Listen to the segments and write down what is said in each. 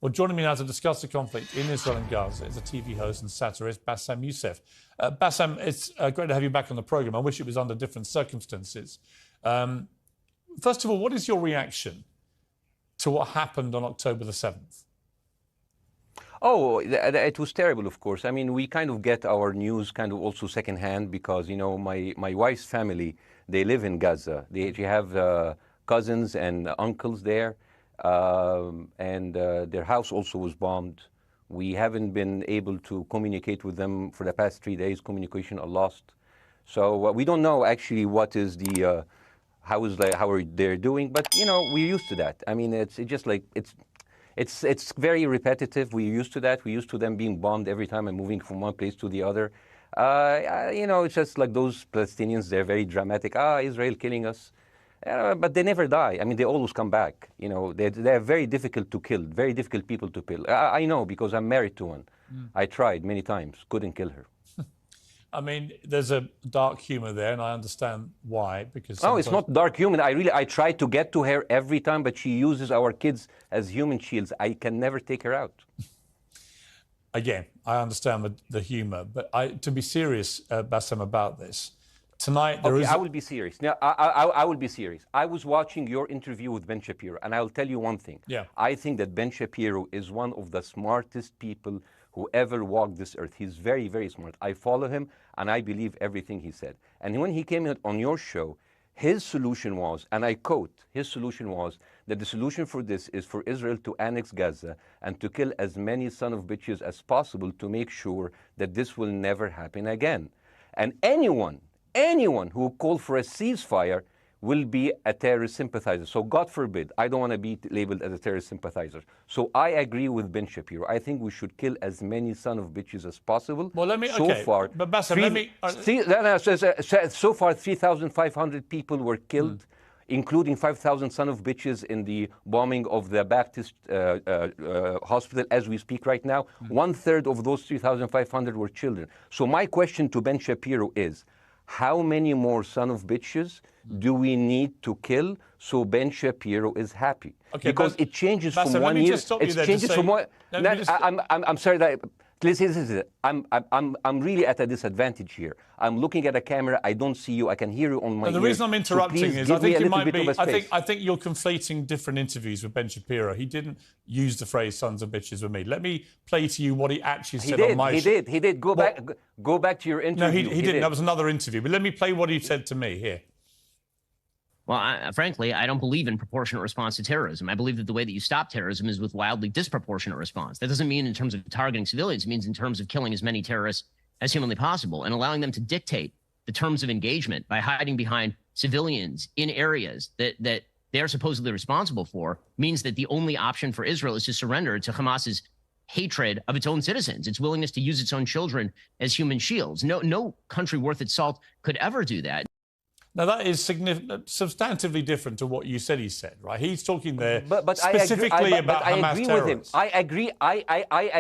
Well, joining me now to discuss the conflict in Israel and Gaza is a TV host and satirist, Bاسم Youssef. Bاسم, it's great to have you back on the programme. I wish it was under different circumstances. First of all, what is your reaction to what happened on October the 7th? Oh, it was terrible, of course. I mean, we kind of get our news kind of also secondhand because, you know, my wife's family, they live in Gaza. They have cousins and uncles there. And their house also was bombed. We haven't been able to communicate with them for the past 3 days. Communication are lost. So we don't know actually what is the how are they doing. But you know, we're used to that. I mean, it's just like it's very repetitive. We're used to that. We're used to them being bombed every time and moving from one place to the other. You know, it's just like those Palestinians. They're very dramatic. Israel killing us. But they never die. I mean, they always come back. You know, they're very difficult to kill, very difficult people to kill. I know because I'm married to one. I tried many times, couldn't kill her. I mean, there's a dark humour there, and I understand why. Because no, it's not dark humour. I try to get to her every time, but she uses our kids as human shields. I can never take her out. Again, I understand the humour, but to be serious, Bاسم, about this. Tonight, I will be serious. Now, I will be serious. I was watching your interview with Ben Shapiro, and I'll tell you one thing. Yeah. I think that Ben Shapiro is one of the smartest people who ever walked this earth. He's very, very smart. I follow him, and I believe everything he said. And when he came on your show, his solution was, and I quote, his solution was that the solution for this is for Israel to annex Gaza and to kill as many son of bitches as possible to make sure that this will never happen again. And anyone who called for a ceasefire will be a terrorist sympathizer. So God forbid, I don't want to be labeled as a terrorist sympathizer. So I agree with Ben Shapiro. I think we should kill as many son of bitches as possible. Well, let me, so okay, far, but Bاسm, let me... so far, 3,500 people were killed, including 5,000 son of bitches in the bombing of the Baptist hospital as we speak right now. 1/3 of those 3,500 were children. So my question to Ben Shapiro is, how many more son of bitches do we need to kill so Ben Shapiro is happy? Okay, because it changes Bاسm, from 1 year. It changes from one. I'm sorry that. Listen, I'm really at a disadvantage here. I'm looking at a camera. I don't see you. I can hear you on my ears. The reason I'm interrupting so is I think you might be. I I think you're conflating different interviews with Ben Shapiro. He didn't use the phrase "sons of bitches" with me. Let me play to you what he actually said on my show. He did. Go back to your interview. No, he didn't. That was another interview. But let me play what he said to me here. Well, frankly, I don't believe in proportionate response to terrorism. I believe that the way that you stop terrorism is with wildly disproportionate response. That doesn't mean in terms of targeting civilians. It means in terms of killing as many terrorists as humanly possible and allowing them to dictate the terms of engagement by hiding behind civilians in areas that they are supposedly responsible for means that the only option for Israel is to surrender to Hamas's hatred of its own citizens, its willingness to use its own children as human shields. No country worth its salt could ever do that. Now, that is substantively different to what you said he said, right? He's talking there but specifically about Hamas terrorists. I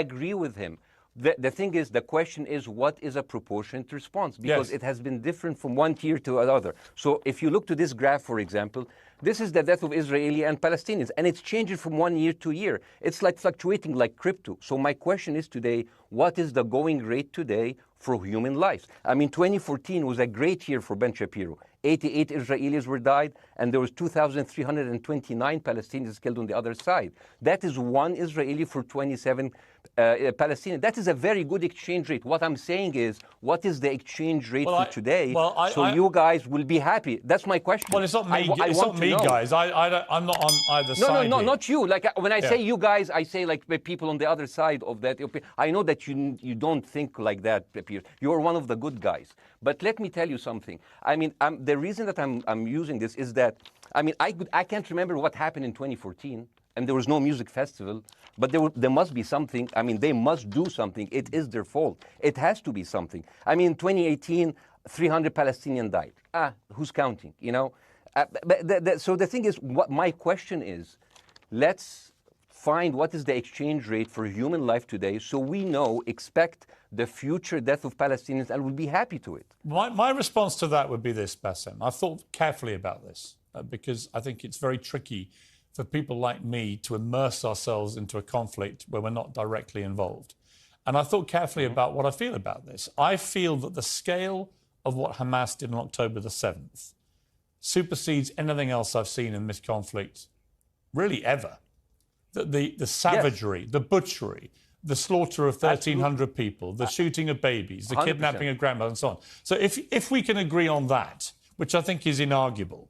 agree with him. The thing is, the question is, what is a proportionate response? Because it has been different from one tier to another. So if you look to this graph, for example, this is the death of Israeli and Palestinians, and it's changing from 1 year to year. It's like fluctuating like crypto. So my question is today, what is the going rate today for human lives? I mean, 2014 was a great year for Ben Shapiro. 88 Israelis were died, and there was 2,329 Palestinians killed on the other side. That is one Israeli for 27 Palestinians. That is a very good exchange rate. What I'm saying is, what is the exchange rate for today? So you guys will be happy. That's my question. Well, it's not me. It's not me, guys. I'm not on either side. No, not you. Like when I say you guys, I say like people on the other side of that. I know that you don't think like that, Pierre. You're one of the good guys. But let me tell you something. I mean, the reason that I'm using this is that, I mean, I can't remember what happened in 2014, and there was no music festival, but there must be something. I mean, they must do something. It is their fault. It has to be something. I mean, 2018, 300 Palestinians died. Who's counting, you know? So the thing is, what my question is, let's find what is the exchange rate for human life today so we expect the future death of Palestinians and we'll be happy to it. My response to that would be this, Bاسm. I've thought carefully about this because I think it's very tricky for people like me to immerse ourselves into a conflict where we're not directly involved. And I thought carefully about what I feel about this. I feel that the scale of what Hamas did on October the 7th supersedes anything else I've seen in this conflict, really ever. The savagery, the butchery, the slaughter of 1,300 people, the shooting of babies, the 100%. Kidnapping of grandmothers and so on. So if we can agree on that, which I think is inarguable,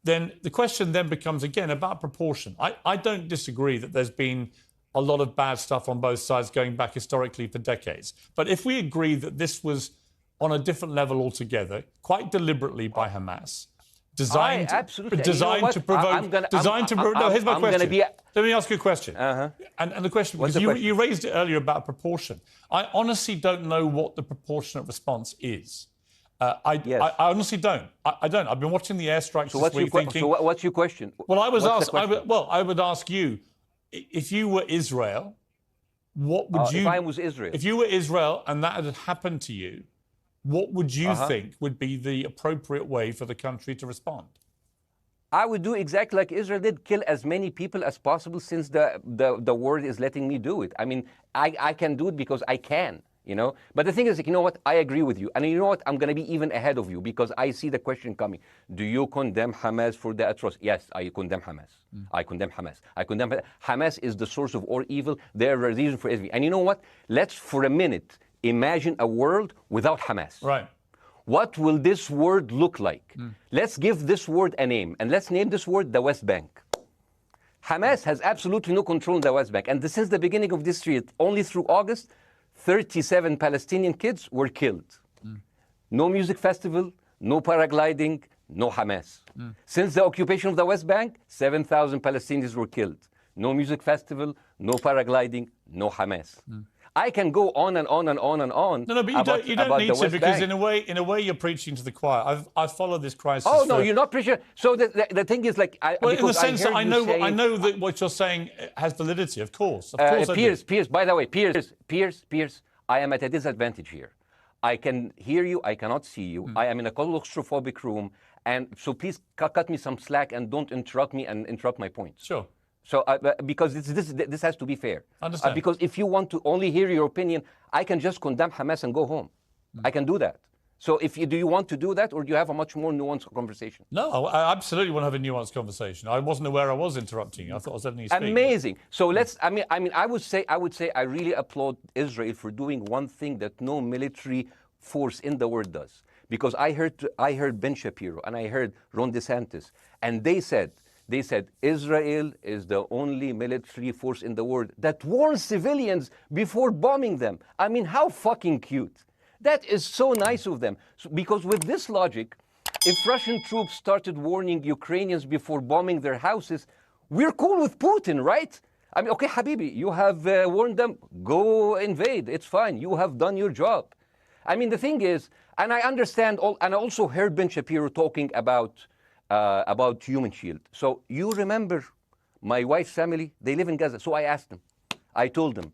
then the question then becomes, again, about proportion. I don't disagree that there's been a lot of bad stuff on both sides going back historically for decades. But if we agree that this was on a different level altogether, quite deliberately by Hamas, designed to provoke... No, here's my question. Let me ask you a question. And the question, because you raised it earlier about proportion. I honestly don't know what the proportionate response is. I honestly don't. I don't. I've been watching the airstrikes this week thinking... So what's your question? Well, I would ask you, if you were Israel, what would you... If I was Israel? If you were Israel and that had happened to you, what would you think would be the appropriate way for the country to respond? I would do exactly like Israel did, kill as many people as possible since the world is letting me do it. I mean, I can do it because I can, you know. But the thing is, you know what, I agree with you. And you know what, I'm going to be even ahead of you because I see the question coming. Do you condemn Hamas for the atrocity? Yes, I condemn Hamas. I condemn Hamas. I condemn Hamas is the source of all evil. They're a reason for everything. And you know what, let's for a minute imagine a world without Hamas. Right. What will this world look like? Let's give this word a name, and let's name this word the West Bank. Hamas has absolutely no control in the West Bank, and since the beginning of this year, only through August, 37 Palestinian kids were killed. No music festival, no paragliding, no Hamas. Since the occupation of the West Bank, 7,000 Palestinians were killed. No music festival, no paragliding, no Hamas. I can go on and on and on and on. No, but you don't need to, because in a way you're preaching to the choir. I've followed this crisis. Oh no, you're not preaching. So the thing is, like, in the sense that I know that what you're saying has validity. Of course, Piers. By the way, Piers. I am at a disadvantage here. I can hear you. I cannot see you. I am in a claustrophobic room, and so please cut me some slack and don't interrupt me and interrupt my points. Sure. So, because this has to be fair. Understand. Because if you want to only hear your opinion, I can just condemn Hamas and go home. I can do that. So, do you want to do that, or do you have a much more nuanced conversation? No, I absolutely want to have a nuanced conversation. I wasn't aware I was interrupting you. I thought I was letting you speak. Amazing. So let's. I mean, I would say I really applaud Israel for doing one thing that no military force in the world does. Because I heard Ben Shapiro and I heard Ron DeSantis, and they said Israel is the only military force in the world that warns civilians before bombing them. I mean, how fucking cute. That is so nice of them. Because with this logic, if Russian troops started warning Ukrainians before bombing their houses, we're cool with Putin, right? I mean, okay, Habibi, you have warned them, go invade. It's fine. You have done your job. I mean, the thing is, and I understand, and I also heard Ben Shapiro talking about Human Shield. So you remember my wife's family, they live in Gaza. So I asked them, I told them,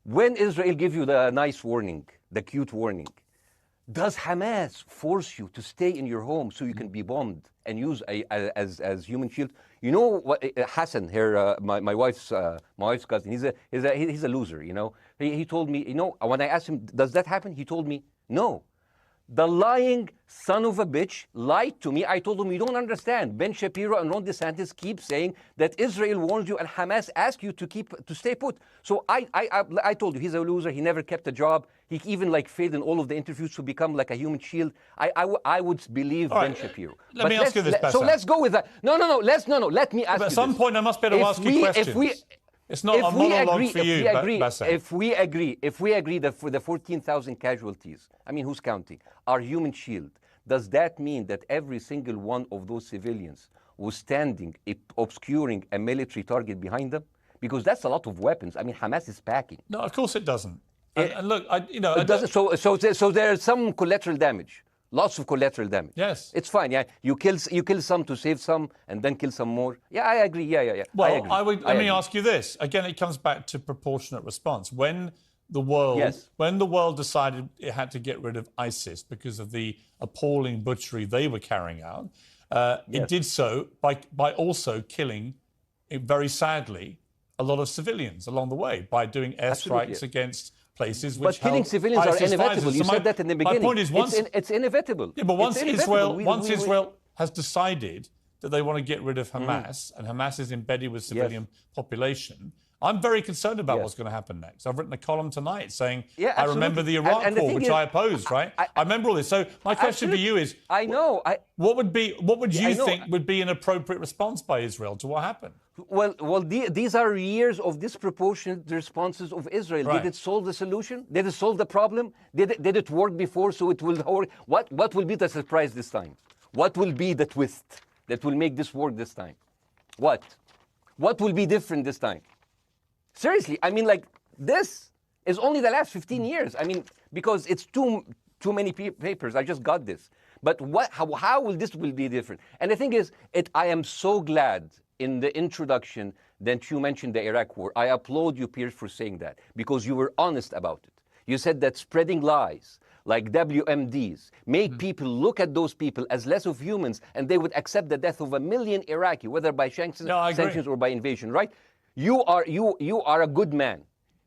when Israel give you the nice warning, the cute warning, does Hamas force you to stay in your home so you can be bombed and use as Human Shield? You know what, Hassan here, my wife's cousin, he's a loser, you know. He told me, you know, when I asked him, does that happen? He told me, no. The lying son of a bitch lied to me. I told him, you don't understand. Ben Shapiro and Ron DeSantis keep saying that Israel warned you and Hamas asked you to stay put. So I told you, he's a loser. He never kept a job. He even failed in all of the interviews to become like a human shield. I would believe Ben Shapiro. Let me ask you this, Bassam. So let's go with that. No. Let me ask you At some point, I must be able to ask you questions. It's not a monologue for you, Bassam. If we agree that for the 14,000 casualties, I mean, who's counting, are Human Shield, does that mean that every single one of those civilians was standing, obscuring a military target behind them? Because that's a lot of weapons. I mean, Hamas is packing. No, of course it doesn't. And look, it doesn't. So there's some collateral damage. Lots of collateral damage. Yes. It's fine. Yeah. You kill some to save some and then kill some more. Yeah, I agree. Yeah. Well, let me ask you this. Again, it comes back to proportionate response. When the world decided it had to get rid of ISIS because of the appalling butchery they were carrying out, it did so by also killing very sadly, a lot of civilians along the way by doing airstrikes against places which but killing civilians are inevitable. You said that in the beginning. My point is, it's inevitable. Yeah, but once Israel has decided that they want to get rid of Hamas, and Hamas is embedded with civilian population, I'm very concerned about what's going to happen next. I've written a column tonight saying, I remember the Iraq War, which I opposed, right? I remember all this. So my question for you is, what would you think would be an appropriate response by Israel to what happened? Well, these are years of disproportionate responses of Israel. Right. Did it solve the solution? Did it solve the problem? Did it work before, so it will work? What will be the surprise this time? What will be the twist that will make this work this time? What will be different this time? Seriously, I mean, like, this is only the last 15 years. I mean, because it's too many papers. I just got this. But how will this be different? And the thing is, I am so glad in the introduction that you mentioned the Iraq War. I applaud you, Piers, for saying that, because you were honest about it. You said that spreading lies like WMDs make people look at those people as less of humans, and they would accept the death of 1 million Iraqi, whether by sanctions or by invasion, right? You are a good man.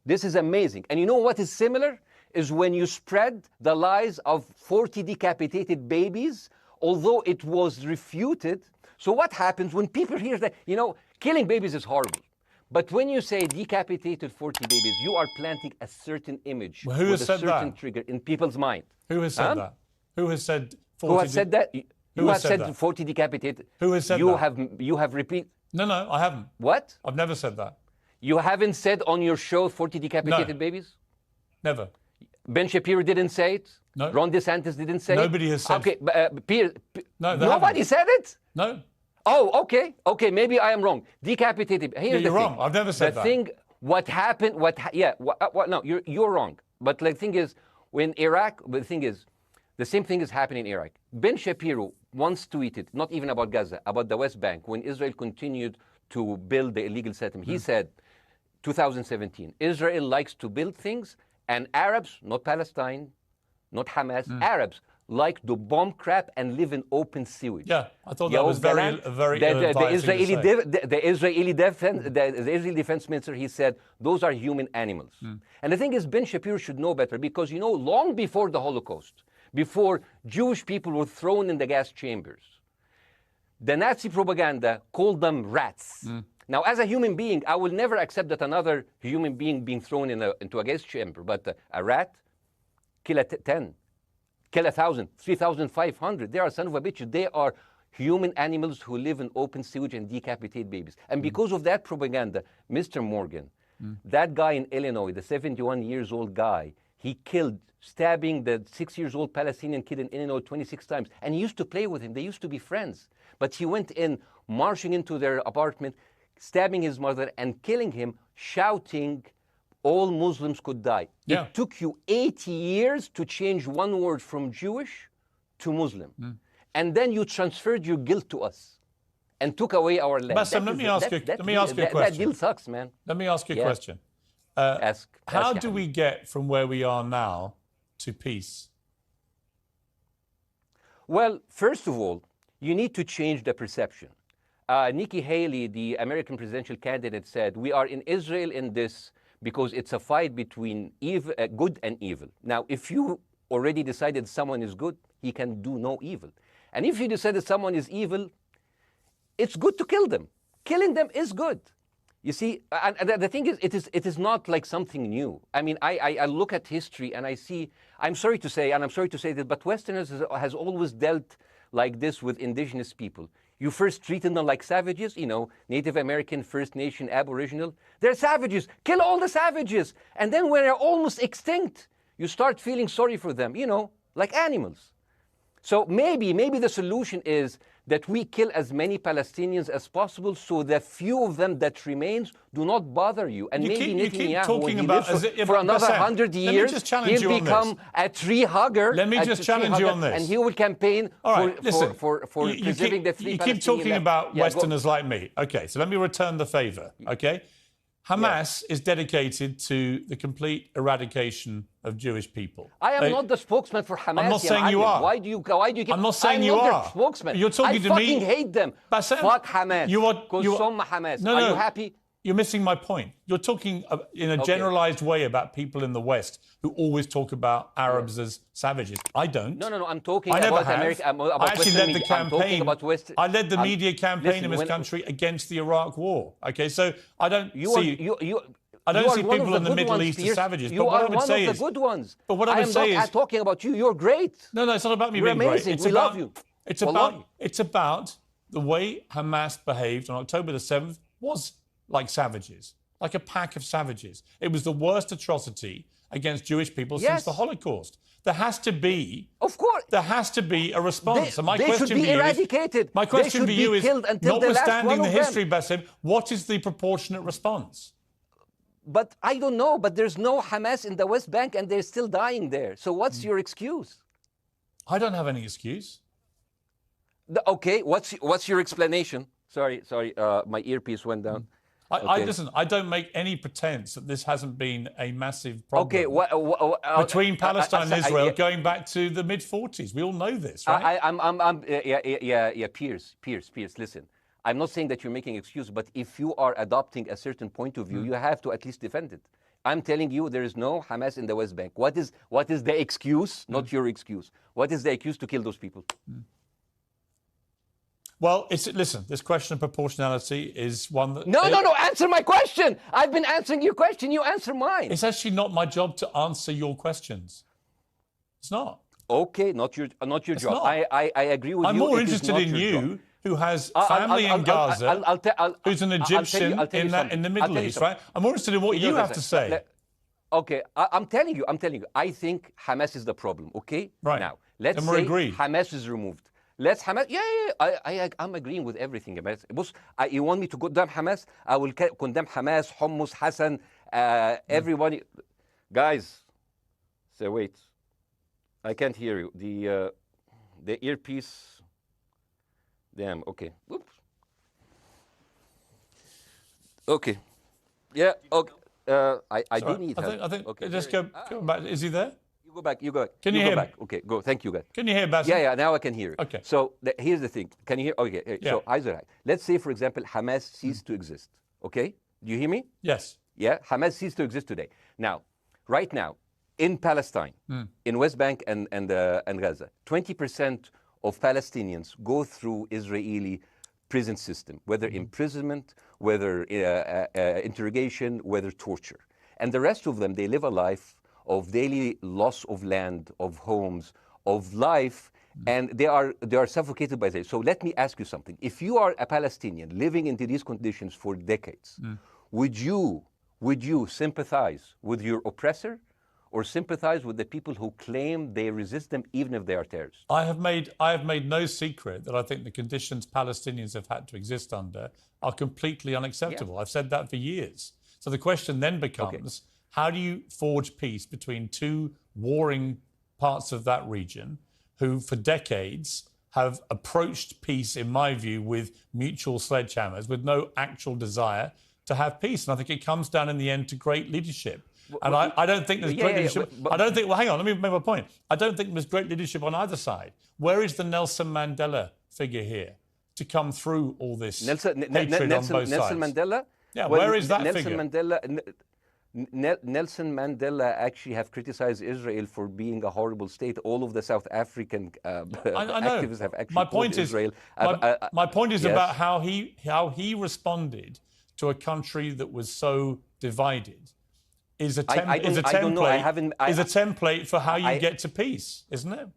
This is amazing. And you know what is similar? Is when you spread the lies of 40 decapitated babies, although it was refuted. So what happens when people hear that, killing babies is horrible. But when you say decapitated 40 babies, you are planting a certain image with a certain trigger in people's mind. Who has said that? Who has said 40? Who has said that? Who has said 40 decapitated? Who has said that? You have repeated. No, I haven't. What? I've never said that. You haven't said on your show 40 decapitated babies? Never. Ben Shapiro didn't say it? No. Ron DeSantis didn't say Nobody it? has said it. Okay, nobody said it? No. Oh, okay. Okay, maybe I am wrong. Decapitated. Here's you're wrong. I've never said that. The thing, what happened, no, you're wrong. But the thing is, the same thing is happening in Iraq. Ben Shapiro once tweeted, not even about Gaza, about the West Bank, when Israel continued to build the illegal settlement. He said, 2017, Israel likes to build things, and Arabs, not Palestine, not Hamas, Arabs like to bomb crap and live in open sewage. Yeah, I thought that was very the Israeli defense minister, he said, those are human animals. And the thing is, Ben Shapiro should know better, because, long before the Holocaust, before Jewish people were thrown in the gas chambers, the Nazi propaganda called them rats. Now, as a human being, I will never accept that another human being being thrown into a gas chamber, but a rat, kill 10, kill 1,000, 3,500. They are son of a bitch. They are human animals who live in open sewage and decapitate babies. And because of that propaganda, Mr. Morgan, that guy in Illinois, the 71 years old guy, he stabbing the 6-year-old Palestinian kid in Illinois 26 times. And he used to play with him. They used to be friends. But he went in, marching into their apartment, stabbing his mother and killing him, shouting, all Muslims could die. Yeah. It took you 80 years to change one word from Jewish to Muslim. And then you transferred your guilt to us and took away our land. Bassem, let me ask you a question. That deal sucks, man. Let me ask you a question. How do we get from where we are now to peace? Well, first of all, you need to change the perception. Nikki Haley, the American presidential candidate, said, we are in Israel in this because it's a fight between good and evil. Now, if you already decided someone is good, he can do no evil. And if you decided someone is evil, it's good to kill them. Killing them is good. You see, and the thing is, it is not like something new. I mean, I look at history and I see, I'm sorry to say this, but Westerners has always dealt like this with indigenous people. You first treated them like savages, Native American, First Nation, Aboriginal. They're savages. Kill all the savages. And then when they're almost extinct, you start feeling sorry for them, like animals. So maybe the solution is that we kill as many Palestinians as possible, so the few of them that remains do not bother you. And maybe Netanyahu, when he lives for another 100 years, he'll become a tree hugger. Let me just challenge you on this. And he will campaign for preserving the three Palestinians. You keep talking about Westerners like me. Okay, so let me return the favor, okay? Hamas is dedicated to the complete eradication of Jewish people. I am not the spokesman for Hamas. I'm not saying you are. Why do you keep... I'm not saying you are. I'm not their spokesman. You're talking to me. I fucking hate them. Bassem, Fuck Hamas. You are Hamas. No, are you happy? You're missing my point. You're talking in a generalized way about people in the West who always talk about Arabs as savages. I don't. No. I'm talking about America. I actually led the campaign. I led the media campaign in this listen, country against the Iraq War. Okay, so I don't see... I You don't are see one people of in the Middle East as savages. You but what are I would one say of is, the good ones. But what I would say am is, not talking about you. You're great. No, it's not about me You're being amazing. great. We love you. It's about the way Hamas behaved on October the 7th was like savages, like a pack of savages. It was the worst atrocity against Jewish people since the Holocaust. There has to be, of course, there has to be a response. They should be eradicated. My question for you is, notwithstanding the history, Bassem, what is the proportionate response? But I don't know. But there's no Hamas in the West Bank, and they're still dying there. So what's your excuse? I don't have any excuse. Okay, what's your explanation? Sorry, my earpiece went down. Listen, I don't make any pretense that this hasn't been a massive problem between Palestine and Israel going back to the mid-40s. We all know this, right? Piers, listen. I'm not saying that you're making excuses, but if you are adopting a certain point of view, you have to at least defend it. I'm telling you, there is no Hamas in the West Bank. What is the excuse? Not your excuse. What is the excuse to kill those people? Well, listen, this question of proportionality is one that... No, answer my question. I've been answering your question. You answer mine. It's actually not my job to answer your questions. It's not. Okay, not your job. Not. I agree with you. I'm more interested in you, who has family in Gaza, who's an Egyptian in the Middle East, right? I'm more interested in what you have to say. Okay, I'm telling you. I think Hamas is the problem, okay? Right. Now, let's say Hamas is removed. Let's Hamas. I'm agreeing with everything. You want me to condemn Hamas? I will condemn Hamas, Hummus, Hassan, everybody. Guys, so wait. I can't hear you. The earpiece. Damn. Okay. Oops. Okay. Yeah. Okay. I do need help. I think. Okay. Just go back. Is he there? You go back. Can you hear me? Okay, go. Thank you, guys. Can you hear Bassem? Yeah, now I can hear you. Okay. So here's the thing. Can you hear? Okay. So, let's say, for example, Hamas ceased to exist. Okay? Do you hear me? Yes. Yeah? Hamas ceased to exist today. Now, right now, in Palestine, in West Bank and Gaza, 20% of Palestinians go through Israeli prison system, whether imprisonment, whether interrogation, whether torture. And the rest of them, they live a life of daily loss of land, of homes, of life, and they are suffocated by this. So let me ask you something. If you are a Palestinian living into these conditions for decades, would you sympathize with your oppressor or sympathize with the people who claim they resist them even if they are terrorists? I have made no secret that I think the conditions Palestinians have had to exist under are completely unacceptable. Yeah. I've said that for years. So the question then becomes, how do you forge peace between two warring parts of that region who, for decades, have approached peace, in my view, with mutual sledgehammers, with no actual desire to have peace? And I think it comes down in the end to great leadership. And I don't think there's great leadership. I don't think, well, hang on, let me make my point. I don't think there's great leadership on either side. Where is the Nelson Mandela figure here to come through all this hatred on both sides? Nelson Mandela? Yeah, where is that figure? Nelson Mandela actually have criticized Israel for being a horrible state. All of the South African activists have actually called Israel. My point is about how he responded to a country that was so divided. Is a template for how you get to peace, isn't it?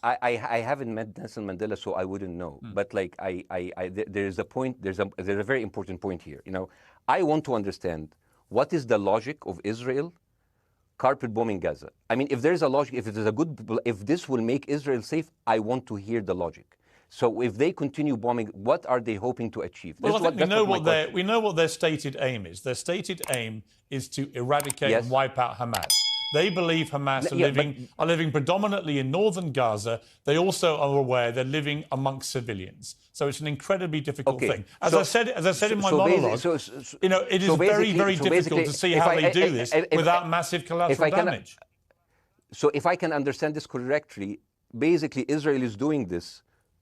I haven't met Nelson Mandela, so I wouldn't know. But like there's a point. There's a very important point here. You know, I want to understand what is the logic of Israel carpet bombing Gaza. I mean, if there's a logic, if this will make Israel safe, I want to hear the logic. So if they continue bombing, what are they hoping to achieve? Well, I think we know what their stated aim is. Their stated aim is to eradicate and wipe out Hamas. They believe Hamas are living predominantly in northern Gaza. They also are aware they're living amongst civilians. So it's an incredibly difficult thing. As I said in my monologue, it is very, very difficult to see how they do this without massive collateral damage. So if I can understand this correctly, basically Israel is doing this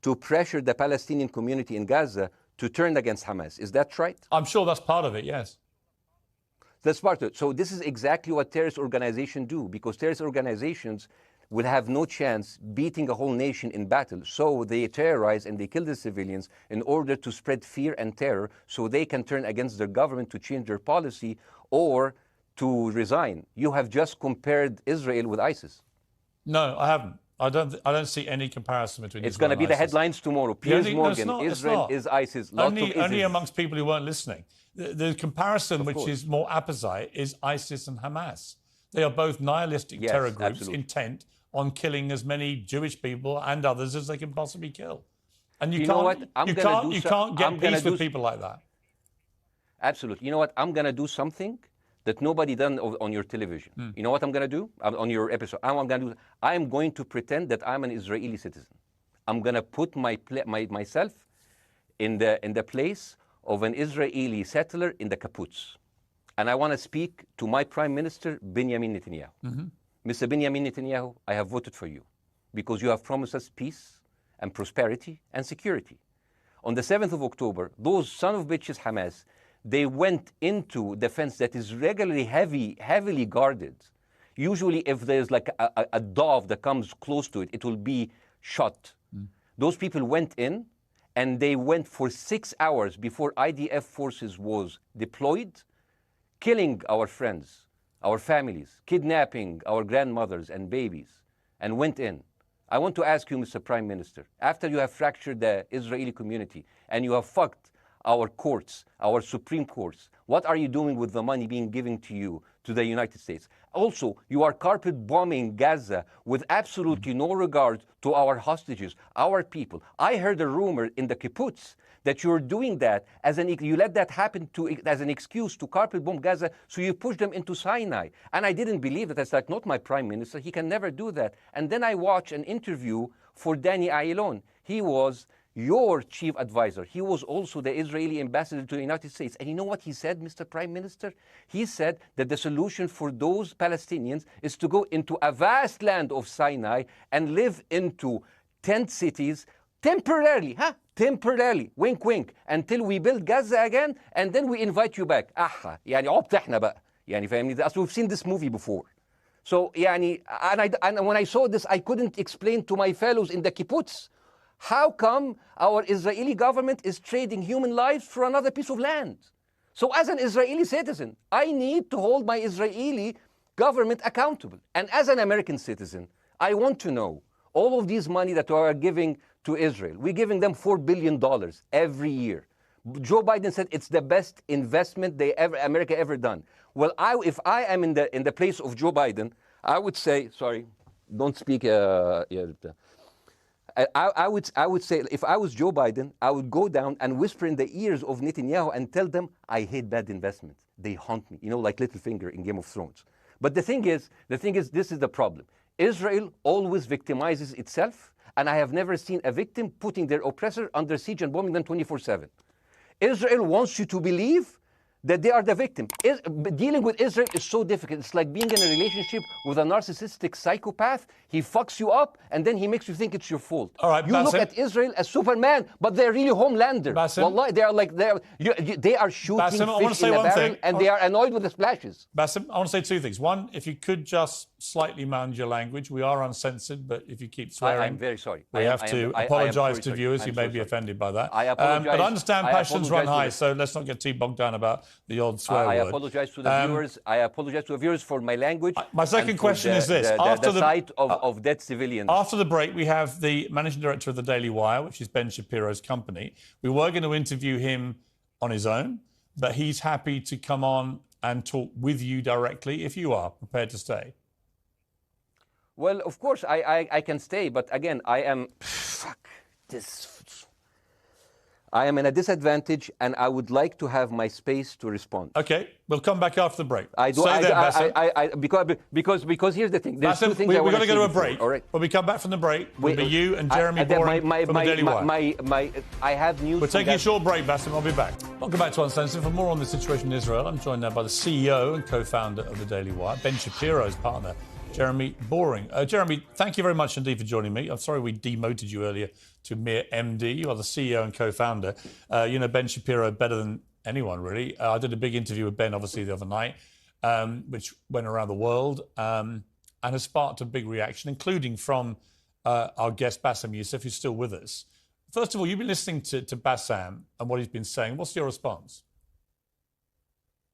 to pressure the Palestinian community in Gaza to turn against Hamas. Is that right? I'm sure that's part of it, yes. That's part of it. So this is exactly what terrorist organizations do, because terrorist organizations will have no chance beating a whole nation in battle. So they terrorize and they kill the civilians in order to spread fear and terror so they can turn against their government to change their policy or to resign. You have just compared Israel with ISIS. No, I haven't. I don't see any comparison between It's going to be the headlines tomorrow. Piers Morgan, Israel is ISIS. Only amongst people who weren't listening. The comparison, which is more apposite, is ISIS and Hamas. They are both nihilistic terror groups intent on killing as many Jewish people and others as they can possibly kill. And you can't get peace with people like that. Absolutely. You know what? I'm going to do something that nobody done on your television. You know what I'm going to do on your episode? I'm going to pretend that I'm an Israeli citizen. I'm going to put myself in the place of an Israeli settler in the kibbutz. And I want to speak to my Prime Minister, Benjamin Netanyahu. Mr. Benjamin Netanyahu, I have voted for you because you have promised us peace and prosperity and security. On the 7th of October, those son of bitches Hamas, they went into the fence that is regularly heavily guarded. Usually if there's like a dove that comes close to it, it will be shot. Those people went in and they went for 6 hours before IDF forces was deployed, killing our friends, our families, kidnapping our grandmothers and babies, and went in. I want to ask you, Mr. Prime Minister, after you have fractured the Israeli community and you have fucked our courts, our Supreme Courts, what are you doing with the money being given to you, to the United States? Also, you are carpet bombing Gaza with absolutely no regard to our hostages, our people. I heard a rumor in the kibbutz that you're doing that you let that happen as an excuse to carpet bomb Gaza, so you push them into Sinai. And I didn't believe it. I was like, not my prime minister. He can never do that. And then I watched an interview for Danny Ayalon. He was your chief advisor. He was also the Israeli ambassador to the United States. And you know what he said, Mr. Prime Minister? He said that the solution for those Palestinians is to go into a vast land of Sinai and live into tent cities temporarily, temporarily, wink wink, until we build Gaza again, and then we invite you back. يعني عبط احنا بقى. يعني فاهمني؟ We've seen this movie before. So يعني, and when I saw this, I couldn't explain to my fellows in the kibbutz, how come our Israeli government is trading human lives for another piece of land? So as an Israeli citizen, I need to hold my Israeli government accountable. And as an American citizen, I want to know all of these money that we are giving to Israel. We're giving them $4 billion every year. Joe Biden said it's the best investment America ever done. Well, if I am in the place of Joe Biden, I would say, sorry, don't speak. I would say, if I was Joe Biden, I would go down and whisper in the ears of Netanyahu and tell them, I hate bad investments. They haunt me, like Littlefinger in Game of Thrones. But the thing is, this is the problem. Israel always victimizes itself, and I have never seen a victim putting their oppressor under siege and bombing them 24/7. Israel wants you to believe that they are the victim. Dealing with Israel is so difficult. It's like being in a relationship with a narcissistic psychopath. He fucks you up, and then he makes you think it's your fault. All right, you look at Israel as Superman, but they're really Homelander. Wallahi, they are shooting fish in a barrel, and they are annoyed with the splashes. Bاسم, I want to say two things. One, if you could just slightly manage your language. We are uncensored, but if you keep swearing... I'm very sorry. We have to apologise to viewers who may be offended by that. I apologize. But I understand passions run high, so let's not get too bogged down about the odd swear word. I apologize to the viewers. I apologize to the viewers for my language. My second question is this. After the sight of dead civilians. After the break, we have the managing director of the Daily Wire, which is Ben Shapiro's company. We were going to interview him on his own, but he's happy to come on and talk with you directly if you are prepared to stay. Well, of course, I can stay, but again, I am... Fuck. This... I am in a disadvantage, and I would like to have my space to respond. Okay, we'll come back after the break. Because here's the thing. There's Bassem, two things we've I want got to go to a break. All right. When we come back from the break, we'll be you and Jeremy Boring from the Daily Wire. I have news. We're taking a short break, Bassem. I'll be back. Welcome back to Uncensored. For more on the situation in Israel, I'm joined now by the CEO and co-founder of the Daily Wire, Ben Shapiro's partner, Jeremy Boring. Jeremy, thank you very much indeed for joining me. I'm sorry we demoted you earlier to mere MD. You are the CEO and co-founder. You know Ben Shapiro better than anyone, really. I did a big interview with Ben, obviously, the other night, which went around the world and has sparked a big reaction, including from our guest, Bassem Youssef, who's still with us. First of all, you've been listening to Bassem and what he's been saying. What's your response?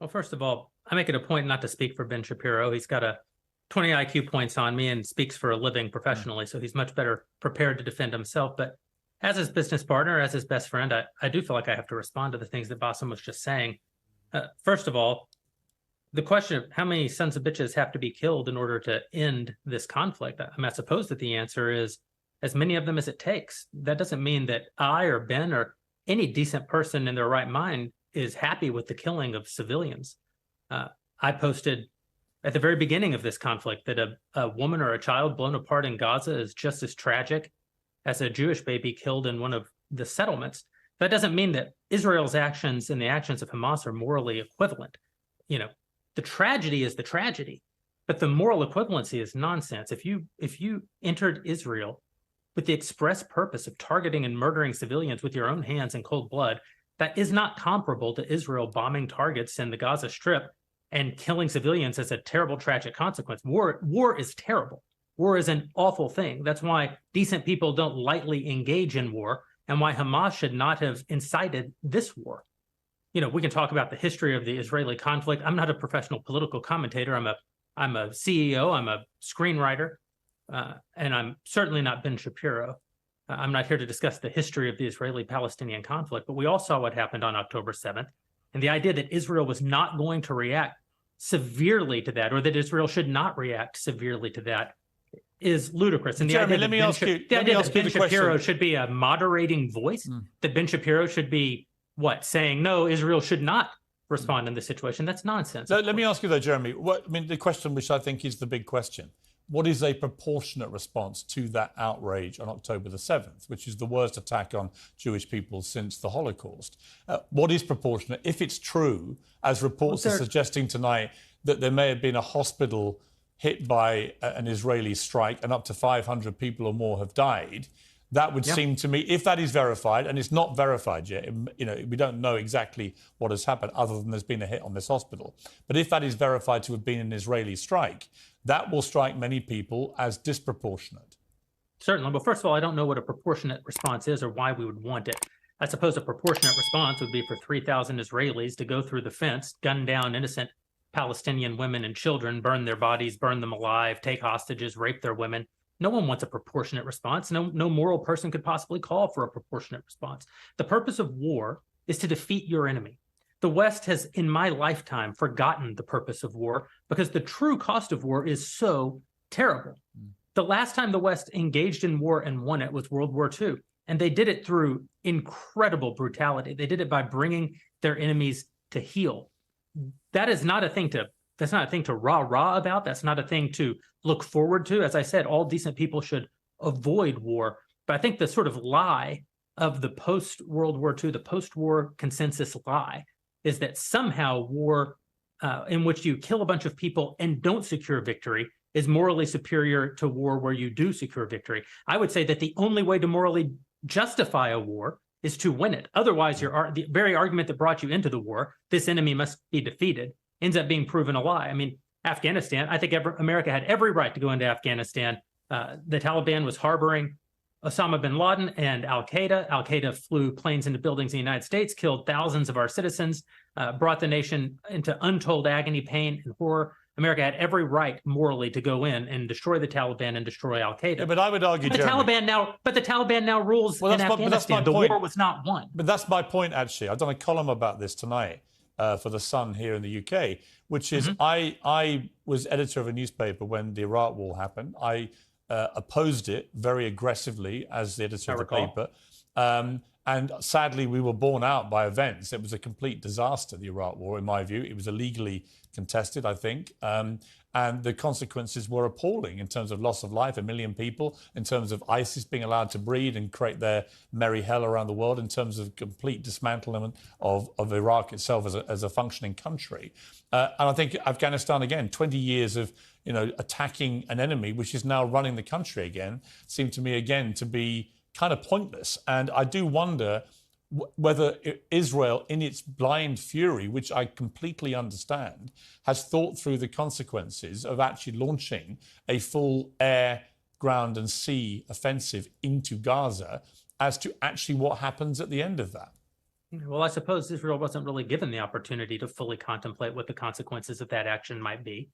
Well, first of all, I make it a point not to speak for Ben Shapiro. He's got a 20 IQ points on me and speaks for a living professionally, so he's much better prepared to defend himself. But as his business partner, as his best friend, I do feel like I have to respond to the things that Bassem was just saying. First of all, the question of how many sons of bitches have to be killed in order to end this conflict, I suppose that the answer is as many of them as it takes. That doesn't mean that I or Ben or any decent person in their right mind is happy with the killing of civilians. I posted at the very beginning of this conflict that a woman or a child blown apart in Gaza is just as tragic as a Jewish baby killed in one of the settlements. That doesn't mean that Israel's actions and the actions of Hamas are morally equivalent. You know, the tragedy is the tragedy, but the moral equivalency is nonsense. If you entered Israel with the express purpose of targeting and murdering civilians with your own hands in cold blood, that is not comparable to Israel bombing targets in the Gaza Strip and killing civilians as a terrible, tragic consequence. War is terrible. War is an awful thing. That's why decent people don't lightly engage in war, and why Hamas should not have incited this war. You know, we can talk about the history of the Israeli conflict. I'm not a professional political commentator. I'm a CEO. I'm a screenwriter, and I'm certainly not Ben Shapiro. I'm not here to discuss the history of the Israeli-Palestinian conflict, but we all saw what happened on October 7th. And the idea that Israel was not going to react severely to that, or that Israel should not react severely to that, is ludicrous. And the Jeremy, idea that Ben Shapiro should be a moderating voice, that Ben Shapiro should be, saying, no, Israel should not respond in this situation, that's nonsense. Let me ask you, though, Jeremy, the question which I think is the big question. What is a proportionate response to that outrage on October the 7th, which is the worst attack on Jewish people since the Holocaust? What is proportionate? If it's true, as reports are suggesting tonight, that there may have been a hospital hit by an Israeli strike and up to 500 people or more have died, that would seem to me, if that is verified, and it's not verified yet, you know, we don't know exactly what has happened other than there's been a hit on this hospital. But if that is verified to have been an Israeli strike, that will strike many people as disproportionate. Certainly. Well, first of all, I don't know what a proportionate response is or why we would want it. I suppose a proportionate response would be for 3,000 Israelis to go through the fence, gun down innocent Palestinian women and children, burn their bodies, burn them alive, take hostages, rape their women. No one wants a proportionate response. No moral person could possibly call for a proportionate response. The purpose of war is to defeat your enemy. The West has, in my lifetime, forgotten the purpose of war because the true cost of war is so terrible. The last time the West engaged in war and won it was World War II, and they did it through incredible brutality. They did it by bringing their enemies to heel. That's not a thing to rah-rah about. That's not a thing to look forward to. As I said, all decent people should avoid war. But I think the sort of lie of the post-World War II, the post-war consensus lie, is that somehow war in which you kill a bunch of people and don't secure victory is morally superior to war where you do secure victory. I would say that the only way to morally justify a war is to win it. Otherwise, the very argument that brought you into the war, this enemy must be defeated, ends up being proven a lie. I mean, Afghanistan, I think America had every right to go into Afghanistan. The Taliban was harboring Osama bin Laden and Al-Qaeda. Al-Qaeda flew planes into buildings in the United States, killed thousands of our citizens, brought the nation into untold agony, pain, and horror. America had every right morally to go in and destroy the Taliban and destroy Al-Qaeda. Yeah, but I would argue, the Taliban now rules in Afghanistan. The war was not won. But that's my point, actually. I've done a column about this tonight for The Sun here in the UK, which is I was editor of a newspaper when the Iraq war happened. I opposed it very aggressively as the editor of the paper. And And sadly, we were borne out by events. It was a complete disaster, the Iraq War, in my view. It was illegally contested, I think. And the consequences were appalling in terms of loss of life, 1 million people, in terms of ISIS being allowed to breed and create their merry hell around the world, in terms of complete dismantlement of Iraq itself as a functioning country. And I think Afghanistan, again, 20 years of attacking an enemy, which is now running the country again, seemed to me, again, to be kind of pointless. And I do wonder whether Israel, in its blind fury, which I completely understand, has thought through the consequences of actually launching a full air, ground and sea offensive into Gaza as to actually what happens at the end of that. Well, I suppose Israel wasn't really given the opportunity to fully contemplate what the consequences of that action might be,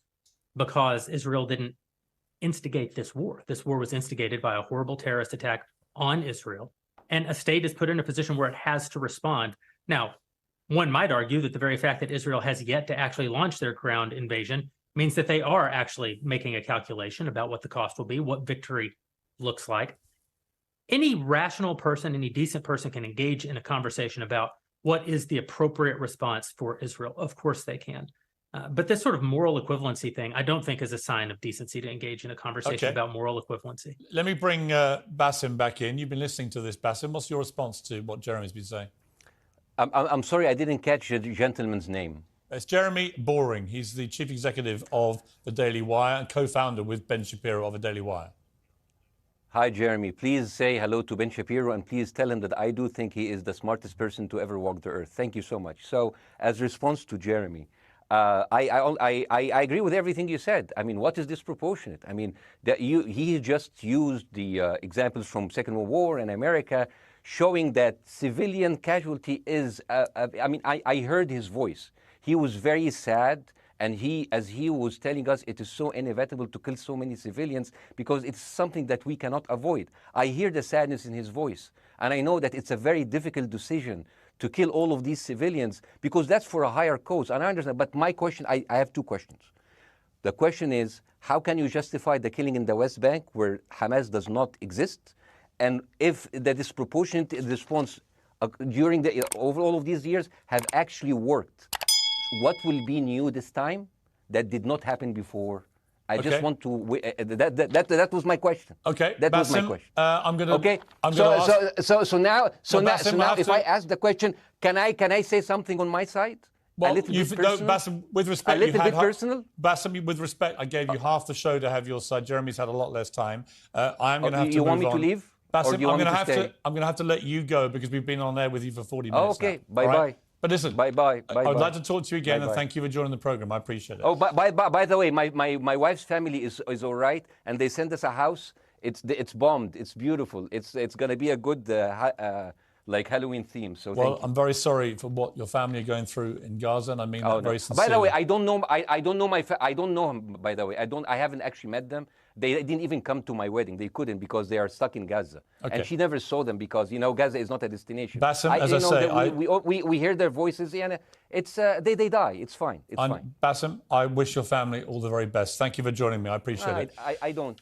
because Israel didn't instigate this war. This war was instigated by a horrible terrorist attack on Israel. And a state is put in a position where it has to respond. Now, one might argue that the very fact that Israel has yet to actually launch their ground invasion means that they are actually making a calculation about what the cost will be, what victory looks like. Any rational person, any decent person can engage in a conversation about what is the appropriate response for Israel. Of course they can. But this sort of moral equivalency thing, I don't think is a sign of decency to engage in a conversation about moral equivalency. Let me bring Bاسم back in. You've been listening to this, Bاسم. What's your response to what Jeremy's been saying? I'm sorry, I didn't catch the gentleman's name. It's Jeremy Boring. He's the chief executive of the Daily Wire and co-founder with Ben Shapiro of the Daily Wire. Hi, Jeremy. Please say hello to Ben Shapiro, and please tell him that I do think he is the smartest person to ever walk the earth. Thank you so much. So, as response to Jeremy, I agree with everything you said. I mean, what is disproportionate? I mean, he just used the examples from Second World War and America, showing that civilian casualty is, I mean, I heard his voice. He was very sad, and as he was telling us, it is so inevitable to kill so many civilians because it's something that we cannot avoid. I hear the sadness in his voice, and I know that it's a very difficult decision to kill all of these civilians because that's for a higher cause, and I understand. But my question, I have two questions. The question is, how can you justify the killing in the West Bank where Hamas does not exist? And if the disproportionate response during over all of these years have actually worked, what will be new this time that did not happen before? I just want to. That was my question. Okay, that was my question. I'm gonna. Okay. So now, if I ask the question, can I say something on my side? Well, Bاسم, with respect, a little bit personal. Bاسm, with respect, I gave you half the show to have your side. Jeremy's had a lot less time. I'm going to have to. You move want me on. to leave? Bاسm, or do you want me to stay? I'm going to have to let you go because we've been on there with you for 40 minutes. Oh, okay. Now. Bye bye. Right? But listen, bye. I'd like to talk to you again, Bye-bye. and thank you for joining the program. I appreciate it. Oh, by the way, my wife's family is all right, and they sent us a house. It's bombed. It's beautiful. It's going to be a good like Halloween theme. So well, I'm very sorry for what your family are going through in Gaza, and I mean that very sincerely. By the way, I don't know. I don't know I don't know him. By the way, I haven't actually met them. They didn't even come to my wedding. They couldn't because they are stuck in Gaza. Okay. And she never saw them because, Gaza is not a destination. Bاسm, as I say, we hear their voices and it's they die. It's fine. It's fine. Bاسm, I wish your family all the very best. Thank you for joining me. I appreciate it. I don't.